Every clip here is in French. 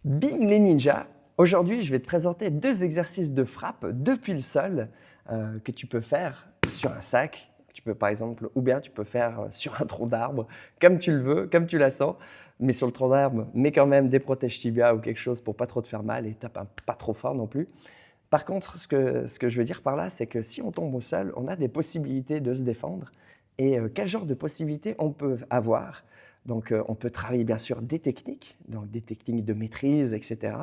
Bing les ninjas! Aujourd'hui, je vais te présenter 2 exercices de frappe depuis le sol que tu peux faire sur un sac. Tu peux par exemple, ou bien tu peux faire sur un tronc d'arbre, comme tu le veux, comme tu la sens. Mais sur le tronc d'arbre, mets quand même des protèges tibia ou quelque chose pour pas trop te faire mal et tape pas trop fort non plus. Par contre, ce que je veux dire par là, c'est que si on tombe au sol, on a des possibilités de se défendre. Et quel genre de possibilités on peut avoir? Donc, on peut travailler bien sûr des techniques, donc des techniques de maîtrise, etc.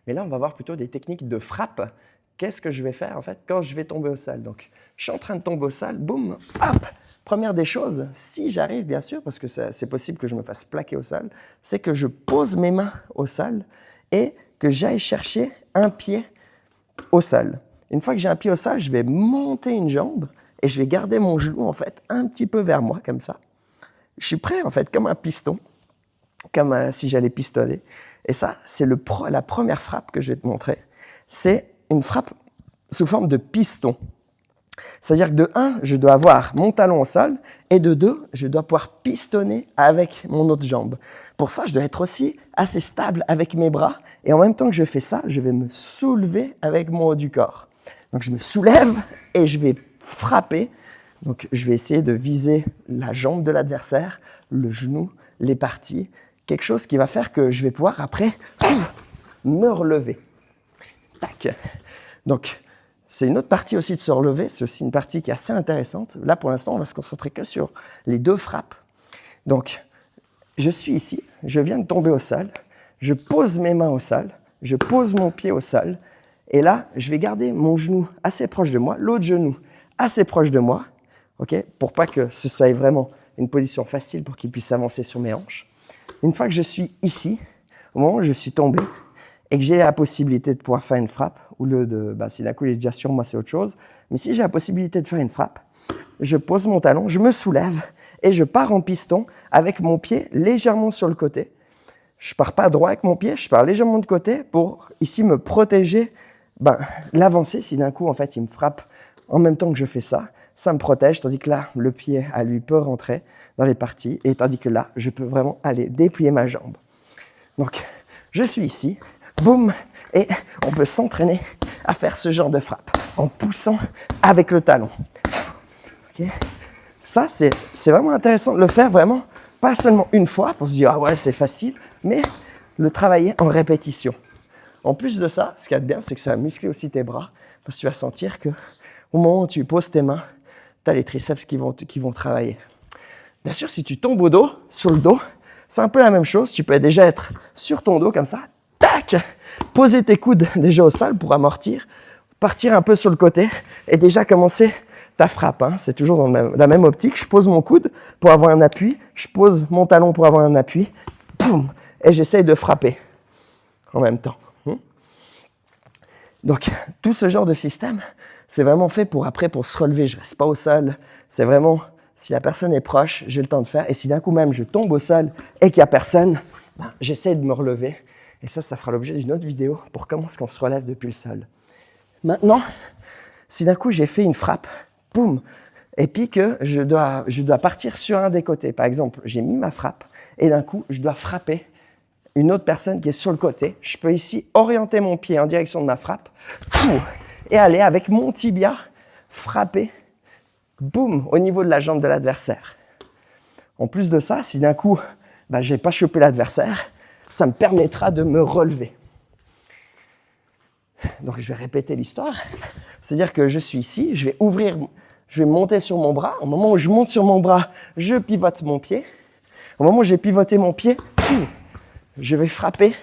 Mais là, on va voir plutôt des techniques de frappe. Qu'est-ce que je vais faire en fait quand je vais tomber au sol? Donc, je suis en train de tomber au sol, boum, hop! Première des choses, si j'arrive bien sûr, parce que c'est possible que je me fasse plaquer au sol, c'est que je pose mes mains au sol et que j'aille chercher un pied au sol. Une fois que j'ai un pied au sol, je vais monter une jambe et je vais garder mon genou en fait un petit peu vers moi comme ça. Je suis prêt en fait comme un piston, comme si j'allais pistonner. Et ça, c'est la première frappe que je vais te montrer. C'est une frappe sous forme de piston. C'est-à-dire que de 1, je dois avoir mon talon au sol et de 2, je dois pouvoir pistonner avec mon autre jambe. Pour ça, je dois être aussi assez stable avec mes bras et en même temps que je fais ça, je vais me soulever avec mon haut du corps. Donc je me soulève et je vais frapper. Donc je vais essayer de viser la jambe de l'adversaire, le genou, les parties, quelque chose qui va faire que je vais pouvoir après me relever. Tac. Donc c'est une autre partie aussi de se relever, c'est aussi une partie qui est assez intéressante. Là pour l'instant, on va se concentrer que sur les 2 frappes. Donc je suis ici, je viens de tomber au sol, je pose mes mains au sol, je pose mon pied au sol et là, je vais garder mon genou assez proche de moi, l'autre genou assez proche de moi. Okay, pour pas que ce soit vraiment une position facile pour qu'il puisse avancer sur mes hanches. Une fois que je suis ici, au moment où je suis tombé et que j'ai la possibilité de pouvoir faire une frappe, au lieu de, si d'un coup il est déjà sur moi, c'est autre chose, mais si j'ai la possibilité de faire une frappe, je pose mon talon, je me soulève et je pars en piston avec mon pied légèrement sur le côté. Je pars pas droit avec mon pied, je pars légèrement de côté pour ici me protéger l'avancée si d'un coup en fait il me frappe en même temps que je fais ça. Ça me protège, tandis que là, le pied à lui peut rentrer dans les parties, et tandis que là, je peux vraiment aller déplier ma jambe. Donc, je suis ici, boum, et on peut s'entraîner à faire ce genre de frappe en poussant avec le talon. Okay. Ça, c'est vraiment intéressant de le faire vraiment, pas seulement une fois pour se dire « Ah ouais, c'est facile », mais le travailler en répétition. En plus de ça, ce qu'il y a de bien, c'est que ça va muscler aussi tes bras, parce que tu vas sentir qu'au moment où tu poses tes mains, tu as les triceps qui vont travailler. Bien sûr, si tu tombes au dos, sur le dos, c'est un peu la même chose. Tu peux déjà être sur ton dos comme ça, tac, poser tes coudes déjà au sol pour amortir, partir un peu sur le côté et déjà commencer ta frappe. C'est toujours dans la même optique. Je pose mon coude pour avoir un appui, je pose mon talon pour avoir un appui, boum, et j'essaye de frapper en même temps. Donc, tout ce genre de système, c'est vraiment fait pour se relever. Je ne reste pas au sol. C'est vraiment, si la personne est proche, j'ai le temps de faire. Et si d'un coup même je tombe au sol et qu'il n'y a personne, j'essaie de me relever. Et ça fera l'objet d'une autre vidéo pour comment est-ce qu'on se relève depuis le sol. Maintenant, si d'un coup j'ai fait une frappe, boum, et puis que je dois partir sur un des côtés. Par exemple, j'ai mis ma frappe et d'un coup, je dois frapper une autre personne qui est sur le côté. Je peux ici orienter mon pied en direction de ma frappe et aller avec mon tibia frapper, boum, au niveau de la jambe de l'adversaire. En plus de ça, si d'un coup, je n'ai pas chopé l'adversaire, ça me permettra de me relever. Donc, je vais répéter l'histoire. C'est-à-dire que je suis ici, je vais monter sur mon bras. Au moment où je monte sur mon bras, je pivote mon pied. Au moment où j'ai pivoté mon pied, je vais frapper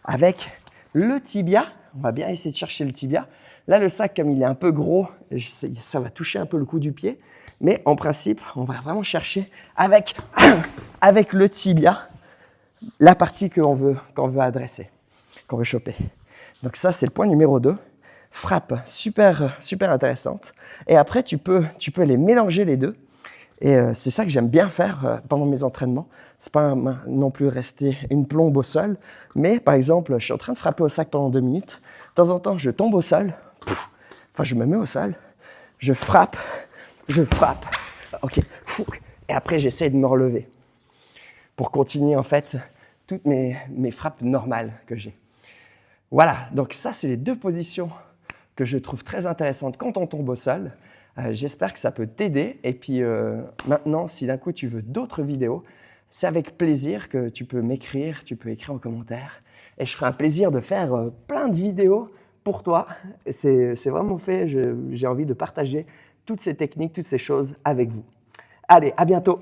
avec le tibia. On va bien essayer de chercher le tibia. Là, le sac, comme il est un peu gros, ça va toucher un peu le cou du pied. Mais en principe, on va vraiment chercher avec le tibia la partie qu'on veut adresser, qu'on veut choper. Donc ça, c'est le point numéro 2. Frappe super, super intéressante. Et après, tu peux les mélanger les deux. Et c'est ça que j'aime bien faire pendant mes entraînements. C'est pas non plus rester une plombe au sol, mais par exemple, je suis en train de frapper au sac pendant 2 minutes. De temps en temps, je tombe au sol, je me mets au sol, je frappe, ok, et après j'essaie de me relever pour continuer en fait toutes mes frappes normales que j'ai. Voilà, donc ça, c'est les deux positions que je trouve très intéressantes quand on tombe au sol. J'espère que ça peut t'aider. Et puis maintenant, si d'un coup tu veux d'autres vidéos, c'est avec plaisir que tu peux m'écrire, tu peux écrire en commentaire. Et je ferai un plaisir de faire plein de vidéos pour toi. C'est vraiment fait, j'ai envie de partager toutes ces techniques, toutes ces choses avec vous. Allez, à bientôt!